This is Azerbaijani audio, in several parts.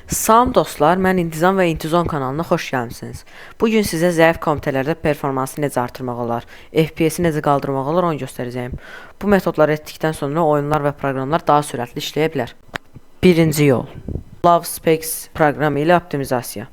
Salam dostlar, mən İntizam və İntizon kanalına xoş gəlmisiniz. Bugün sizə zəif komitələrdə performansı necə artırmaq olar, FPS-i necə qaldırmaq olar onu göstərəcəyim. Bu metodları etdikdən sonra oyunlar və proqramlar daha sürətli işləyə bilər. Birinci yol: LoveSpecs proqramı ilə optimizasiya.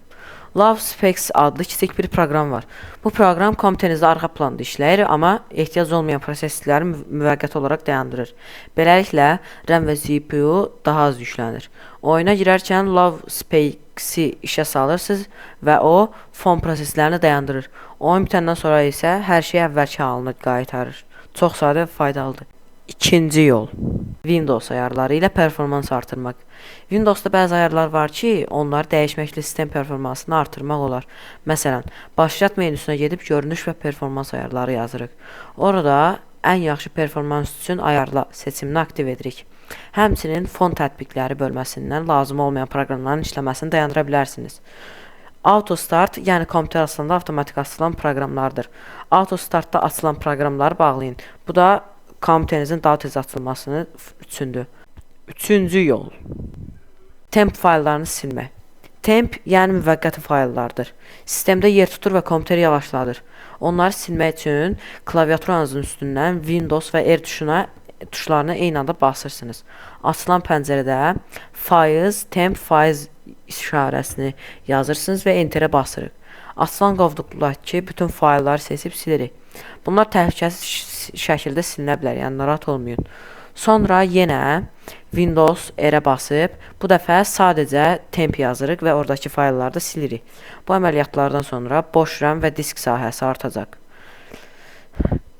LoveSpecs adlı kiçik bir proqram var. Bu proqram komitənizdə arxa planda işləyir, amma ehtiyac olmayan prosesləri müvəqqəti olaraq dayandırır. Beləliklə, RAM və CPU daha az yüklənir. Oyuna girərkən LoveSpecs-i işə salırsınız və o fon proseslərini dayandırır. Oyun bitəndən sonra isə hər şey əvvəlki halına qaytarır. Çox sadə və faydalıdır. İkinci yol: Windows ayarları ilə performans artırmaq. Windowsda bəzi ayarlar var ki, onları dəyişməklə sistem performansını artırmaq olar. Məsələn, başlat menüsünə gedib görünüş və performans ayarları yazırıq. Orada ən yaxşı performans üçün ayarla seçimini aktiv edirik. Həmçinin fon tətbiqləri bölməsindən lazım olmayan proqramların işləməsini dayandıra bilərsiniz. AutoStart, yəni kompüter açılanda avtomatik açılan proqramlardır. AutoStartda açılan proqramları bağlayın. Bu da komitənizin daha tez açılmasını üçündür. Üçüncü yol: temp fayllarını silmək. Temp, yəni müvəqqəti fayllardır. Sistemdə yer tutur və kompüteri yavaşladır. Onları silmək üçün klaviaturanızın üstündən Windows və R tuşlarını eyni anda basırsınız. Açılan pəncərədə faiz, temp faiz işarəsini yazırsınız və enterə basırıq. Açılan qovluqdakı bütün faylları seçib silirik. Bunlar təhlükəsiz şəkildə silinə bilər, yəni narahat olmayın. Sonra yenə Windows R-ə basıb, bu dəfə sadəcə temp yazırıq və oradakı faylları da silirik. Bu əməliyyatlardan sonra boş RAM və disk sahəsi artacaq.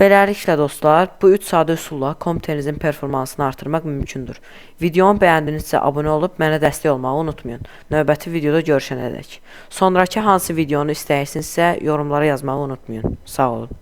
Beləliklə dostlar, bu 3 sadə üsulla kompüterinizin performansını artırmaq mümkündür. Videomu bəyəndinizsə abunə olub mənə dəstək olmağı unutmayın. Növbəti videoda görüşənədək. Sonrakı hansı videonu istəyirsinizsə yorumlara yazmağı unutmayın. Sağ olun.